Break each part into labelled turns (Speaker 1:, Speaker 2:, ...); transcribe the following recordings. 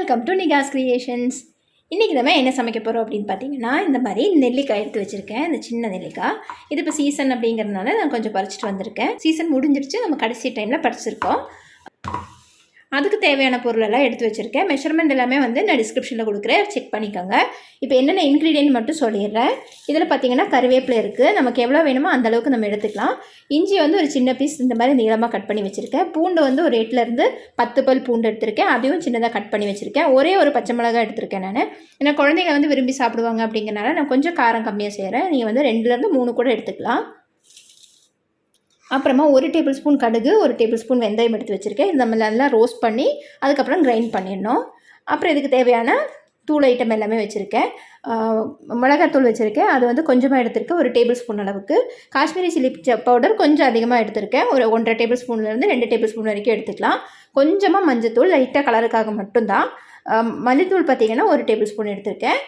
Speaker 1: Welcome to நிகாஸ் creations. இன்றைக்கி நம்ம என்ன சமைக்க போகிறோம் அப்படின்னு பார்த்தீங்கன்னா, இந்த மாதிரி நெல்லிக்காய் எடுத்து வச்சுருக்கேன். இந்த சின்ன நெல்லிக்காய் இது இப்போ சீசன் அப்படிங்கிறதுனால நான் கொஞ்சம் பறிச்சிட்டு வந்திருக்கேன். சீசன் முடிஞ்சிருச்சு, நம்ம கடைசி டைமில் பறிச்சிருக்கோம். அதுக்கு தேவையான பொருளெல்லாம் எடுத்து வச்சுருக்கேன். மெஷர்மெண்ட் எல்லாமே வந்து நான் டிஸ்கிரிப்ஷனில் கொடுக்குறேன், செக் பண்ணிக்கோங்க. இப்போ என்னென்ன இன்க்ரீடியன்ட் மட்டும் சொல்லிடுறேன். இதில் பார்த்திங்கன்னா கருவேப்பிலை இருக்குது, நமக்கு எவ்வளோ வேணுமோ அந்தளவுக்கு நம்ம எடுத்துக்கலாம். இஞ்சி வந்து ஒரு சின்ன பீஸ் இந்த மாதிரி நீளமாக கட் பண்ணி வச்சுருக்கேன். பூண்டு வந்து ஒரு 8லேருந்து 10 பல் பூண்டு எடுத்திருக்கேன், அதையும் சின்னதாக கட் பண்ணி வச்சுருக்கேன். ஒரே ஒரு பச்சை மிளகாய் எடுத்திருக்கேன் நான். ஏன்னா குழந்தைங்க வந்து விரும்பி சாப்பிடுவாங்க அப்படிங்கிறனால நான் கொஞ்சம் காரம் கம்மியாக செய்கிறேன். நீங்கள் வந்து 2லேருந்து 3 கூட எடுத்துக்கலாம். அப்புறமா 1 டேபிள் ஸ்பூன் கடுகு, 1 டேபிள் ஸ்பூன் வெந்தயம் எடுத்து வச்சுருக்கேன். இது நம்ம நல்லா ரோஸ்ட் பண்ணி அதுக்கப்புறம் கிரைண்ட் பண்ணிடணும். அப்புறம் இதுக்கு தேவையான தூள் ஐட்டம் எல்லாமே வச்சுருக்கேன். மிளகாத்தூள் வச்சுருக்கேன், அது வந்து கொஞ்சமாக எடுத்திருக்கேன், 1 டேபிள் ஸ்பூன் அளவுக்கு. காஷ்மீரி சில்லி பவுடர் கொஞ்சம் அதிகமாக எடுத்திருக்கேன், ஒரு 1.5 டேபிள் ஸ்பூன்லேருந்து 2 டேபிள் ஸ்பூன் வரைக்கும் எடுத்துக்கலாம். கொஞ்சமாக மஞ்சத்தூள், லைட்டாக கலருக்காக மட்டும்தான். மல்லித்தூள் பார்த்திங்கன்னா 1 டேபிள் ஸ்பூன் எடுத்திருக்கேன்.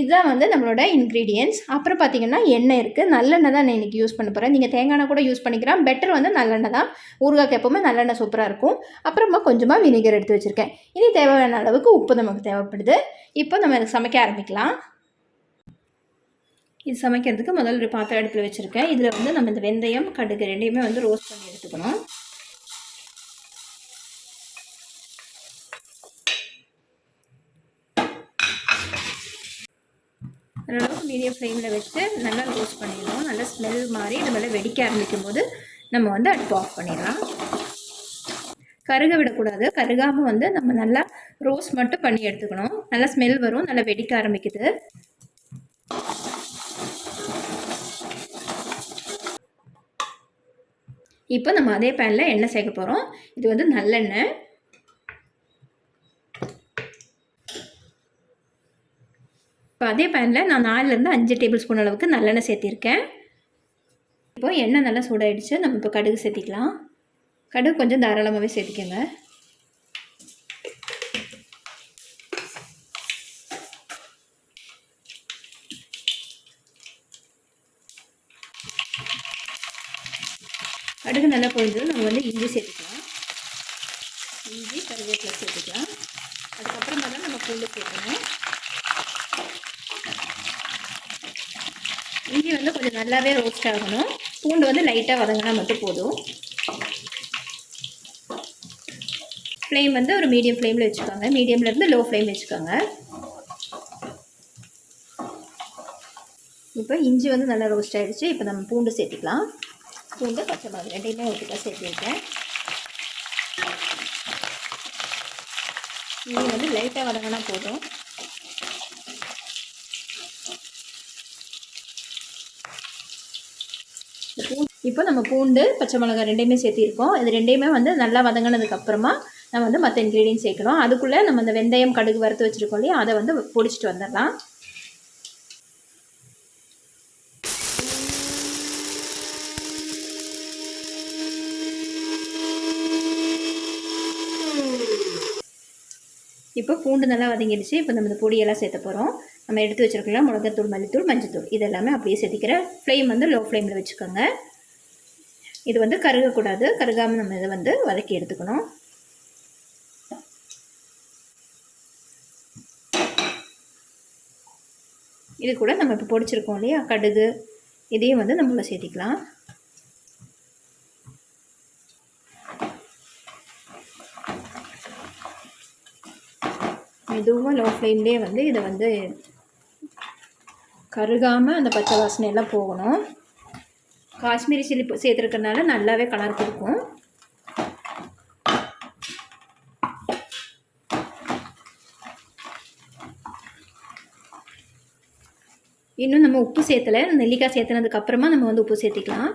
Speaker 1: இதுதான் வந்து நம்மளோட இன்க்ரீடியன்ட்ஸ். அப்புறம் பார்த்திங்கன்னா எண்ணெய் இருக்குது. நல்லெண்ணெய் தான் நான் இன்றைக்கி யூஸ் பண்ண போகிறேன். நீங்கள் தேங்காய் எண்ணெய் கூட யூஸ் பண்ணிக்கலாம், பெட்டர் வந்து நல்லெண்ணெய் தான். ஊறுகாய்க்கு எப்போவுமே நல்லெண்ணெய் சூப்பராக இருக்கும். அப்புறமா கொஞ்சமாக வினிகர் எடுத்து வச்சுருக்கேன். இனி தேவையான அளவுக்கு உப்பு நமக்கு தேவைப்படுது. இப்போ நம்ம இதை சமைக்க ஆரம்பிக்கலாம். இது சமைக்கிறதுக்கு முதல்ல ஒரு பாத்திரம் அடுப்பில் வச்சுருக்கேன். இதில் வந்து நம்ம இந்த வெந்தயம், கடுகு ரெண்டையுமே வந்து ரோஸ்ட் பண்ணி எடுத்துக்கணும். ஓரளவுக்கு மீடியம் ஃப்ளேமில் வச்சு நல்லா ரோஸ்ட் பண்ணிடணும். நல்லா ஸ்மெல் மாதிரி இது மேலே வெடிக்க ஆரம்பிக்கும் போது நம்ம வந்து அடுப்பு ஆஃப் பண்ணிடலாம். கருக விடக்கூடாது. கருகாமல் வந்து நம்ம நல்லா ரோஸ்ட் மட்டும் பண்ணி எடுத்துக்கணும். நல்லா ஸ்மெல் வரும், நல்லா வெடிக்க ஆரம்பிக்குது. இப்போ நம்ம அதே பேனில் எண்ணெய் சேர்க்க போகிறோம். இது வந்து நல்லெண்ணெய். இப்போ அதே பேனில் நான் 4லேருந்து 5 டேபிள் ஸ்பூன் அளவுக்கு நல்லெண்ணெய் சேர்த்திருக்கேன். இப்போ எண்ணெய் நல்லா சூடாயிடுச்சு. நம்ம இப்போ கடுகு சேர்த்திக்கலாம். கடுகு கொஞ்சம் தாராளமாகவே சேர்த்திக்கோங்க. கடுகு நல்லா பொரிஞ்சது நம்ம வந்து இஞ்சி சேர்த்துக்கலாம். இஞ்சி, கருவேப்பிலை சேர்த்துக்கலாம். அதுக்கப்புறமா தான் நம்ம பூண்டு சேர்க்கணும். இஞ்சி வந்து கொஞ்சம் நல்லாவே ரோஸ்ட் ஆகணும். பூண்டு வந்து லைட்டாக வதங்கினா மட்டும் போதும். ஃப்ளேம் வந்து ஒரு மீடியம் ஃப்ளேமில் வச்சுக்கோங்க. மீடியம்லேருந்து லோ ஃப்ளேம் வச்சுக்கோங்க. இப்போ இஞ்சி வந்து நல்லா ரோஸ்ட் ஆகிடுச்சு. இப்போ நம்ம பூண்டு சேர்த்துக்கலாம். பூண்டு, பச்சை மிளகாய் ரெண்டையுமே ஒட்டுக்கா சேர்த்துருக்கேன். இஞ்சி வந்து லைட்டாக வதங்கினா போதும். இப்போ நம்ம பூண்டு, பச்சை மிளகாய் ரெண்டையுமே சேர்த்திருக்கோம். இது ரெண்டையுமே வந்து நல்லா வதங்கினதுக்கப்புறமா நம்ம வந்து மற்ற இன்க்ரீடியன்ட் சேர்க்கணும். அதுக்குள்ளே நம்ம இந்த வெந்தயம், கடுகு வறுத்து வச்சுருக்கோம் இல்லையா, அதை வந்து பொடிச்சிட்டு வந்துடலாம். இப்போ பூண்டு நல்லா வதங்கிடுச்சு. இப்போ நம்ம இந்த பொடியெல்லாம் சேர்த்த போகிறோம். நம்ம எடுத்து வச்சுருக்கலாம் மிளகாத்தூள், மல்லித்தூள், மஞ்சத்தூள் இதெல்லாமே அப்படியே சேர்த்திக்கிறேன். ஃப்ளேம் வந்து லோ ஃப்ளேமில் வச்சுக்கோங்க. இது வந்து கருகக்கூடாது. கருகாமல் நம்ம இதை வந்து வதக்கி எடுத்துக்கணும். இது கூட நம்ம இப்போ பொடிச்சிருக்கோம் இல்லையா கடுகு, இதையும் வந்து நம்மள சேர்த்திக்கலாம். மெதுவாக லோ ஃப்ளேம்லேயே வந்து இதை வந்து கருகாமல் அந்த பச்சை வாசனை எல்லாம் போகணும். காஷ்மீரி சில்லி சேர்த்துருக்கறனால நல்லாவே கலர் கொடுக்கும். இன்னும் நம்ம உப்பு சேர்த்தலை. நெல்லிக்காய் சேர்த்துனதுக்கப்புறமா நம்ம வந்து உப்பு சேர்த்திக்கலாம்.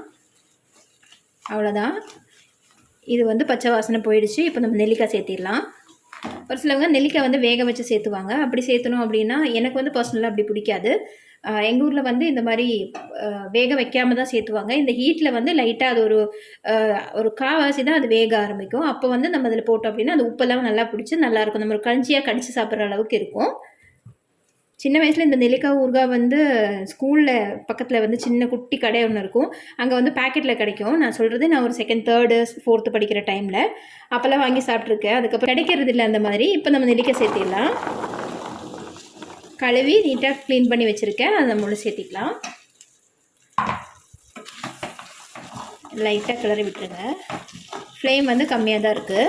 Speaker 1: அவ்வளோதான். இது வந்து பச்சை வாசனை போயிடுச்சு. இப்போ நம்ம நெல்லிக்காய் சேர்த்திடலாம். ஒரு சிலவங்க நெல்லிக்காய் வந்து வேக வச்சு சேர்த்துவாங்க. அப்படி சேர்த்தணும் அப்படின்னா எனக்கு வந்து பர்சனலாக அப்படி பிடிக்காது. எங்கள் ஊரில் வந்து இந்த மாதிரி வேக வைக்காமல் தான் சேர்த்துவாங்க. இந்த ஹீட்டில் வந்து லைட்டாக அது ஒரு காவாசி தான் அது வேக ஆரம்பிக்கும். அப்போ வந்து நம்ம அதில் போட்டோம் அப்படின்னா அது உப்பெல்லாம் நல்லா பிடிச்சி நல்லாயிருக்கும். நம்ம ஒரு கஞ்சியாக கடிச்சு சாப்பிட்ற அளவுக்கு இருக்கும். சின்ன வயசில் இந்த நெல்லிக்காய் ஊறுகாய் வந்து ஸ்கூலில் பக்கத்தில் வந்து சின்ன குட்டி கடை ஒன்று இருக்கும். அங்கே வந்து பேக்கெட்டில் கிடைக்கும். நான் சொல்கிறது நான் ஒரு 2nd 3rd 4th படிக்கிற டைமில் அப்போல்லாம் வாங்கி சாப்பிட்ருக்கேன். அதுக்கப்புறம் கிடைக்கிறது இல்லை அந்த மாதிரி. இப்போ நம்ம நெல்லிக்காய் சேர்த்திடலாம். கழுவி நீட்டாக க்ளீன் பண்ணி வச்சுருக்கேன். அதை நம்ம உள்ள சேர்த்திக்கலாம். லைட்டாக கிளறி விட்டுருங்க. ஃப்ளேம் வந்து கம்மியாக தான் இருக்குது.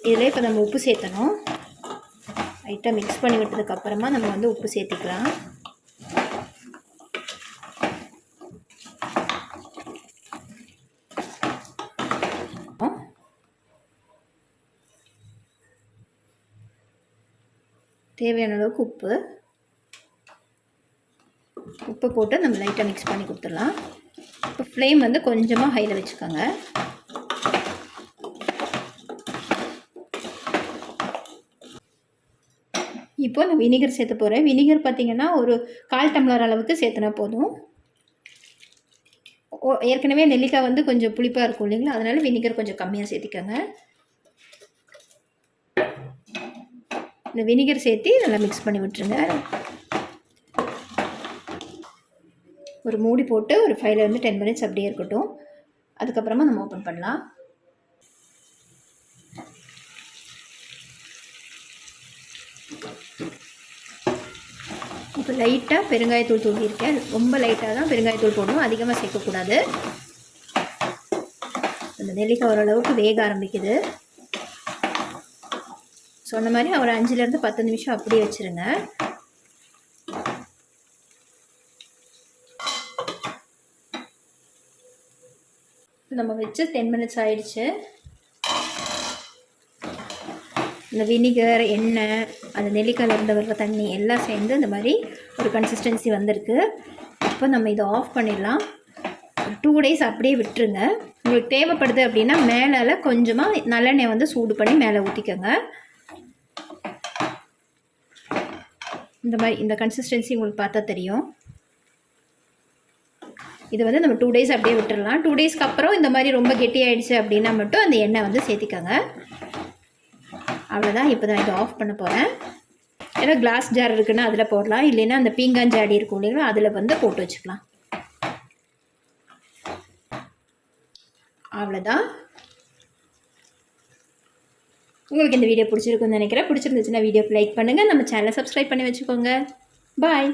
Speaker 1: இதில் இப்போ நம்ம உப்பு சேர்த்தணும். லைட்டாக மிக்ஸ் பண்ணி விட்டதுக்கப்புறமா நம்ம வந்து உப்பு சேர்த்திக்கலாம். தேவையான அளவுக்கு உப்பு போட்டு நம்ம லைட்டாக மிக்ஸ் பண்ணி கொடுத்துடலாம். இப்போ ஃப்ளேம் வந்து கொஞ்சமாக ஹையில் வச்சுக்கோங்க. இப்போ நான் வினிகர் சேர்த்த போகிறேன். வினிகர் பார்த்திங்கன்னா ஒரு 1/4 டம்ளர் அளவுக்கு சேர்த்துனா போதும். ஏற்கனவே நெல்லிக்காய் வந்து கொஞ்சம் புளிப்பாக இருக்கும் இல்லைங்களா, அதனால் வினிகர் கொஞ்சம் கம்மியாக சேர்த்திக்கோங்க. இந்த வினிகர் சேர்த்து நல்லா மிக்ஸ் பண்ணி விட்டுருங்க. ஒரு மூடி போட்டு ஒரு 5 to 10 minutes அப்படியே இருக்கட்டும். அதுக்கப்புறமா நம்ம ஓப்பன் பண்ணலாம். இப்போ லைட்டாக பெருங்காயத்தூள் தூக்கியிருக்கேன். ரொம்ப லைட்டாக தான் பெருங்காயத்தூள் போடணும், அதிகமாக சேர்க்கக்கூடாது. அந்த நெல்லிக்காய் ஓரளவுக்கு வேக ஆரம்பிக்குது. சொன்ன மாதிரி ஒரு 5 to 10 நிமிஷம் அப்படியே வச்சுருங்க. நம்ம வச்சு 10 minutes ஆயிடுச்சு. இந்த வினிகர், எண்ணெய், அந்த நெல்லிக்காயிலேருந்து வர்ற தண்ணி எல்லாம் சேர்ந்து இந்த மாதிரி ஒரு கன்சிஸ்டன்சி வந்திருக்கு. இப்போ நம்ம இதை ஆஃப் பண்ணிடலாம். 2 days அப்படியே விட்டுருங்க. உங்களுக்கு தேவைப்படுது அப்படின்னா மேலே கொஞ்சமாக நல்லெண்ணெய் வந்து சூடு பண்ணி மேலே ஊற்றிக்கோங்க. இந்த மாதிரி இந்த கன்சிஸ்டன்சி உங்களுக்கு பார்த்தா தெரியும். இது வந்து நம்ம 2 days அப்படியே விட்டுடலாம். 2 daysக்கு அப்புறம் இந்த மாதிரி ரொம்ப கெட்டியாயிடுச்சு அப்படின்னா மட்டும் அந்த எண்ணெய் வந்து சேர்த்திக்கோங்க. அவ்வளோதான். இப்போ தான் இதை ஆஃப் பண்ண போகிறேன். ஏன்னா கிளாஸ் ஜார் இருக்குன்னா அதில் போடலாம், இல்லைன்னா அந்த பீங்கான் ஜாடி இருக்கும் இல்லைங்களா, அதில் வந்து போட்டு வச்சுக்கலாம். அவ்வளோதான். உங்களுக்கு இந்த வீடியோ பிடிச்சிருக்குன்னு நினைக்கிறேன். பிடிச்சிருந்துச்சுன்னா வீடியோக்கு லைக் பண்ணுங்கள். நம்ம சேனலை சப்ஸ்கிரைப் பண்ணி வச்சுக்கோங்க. பாய்.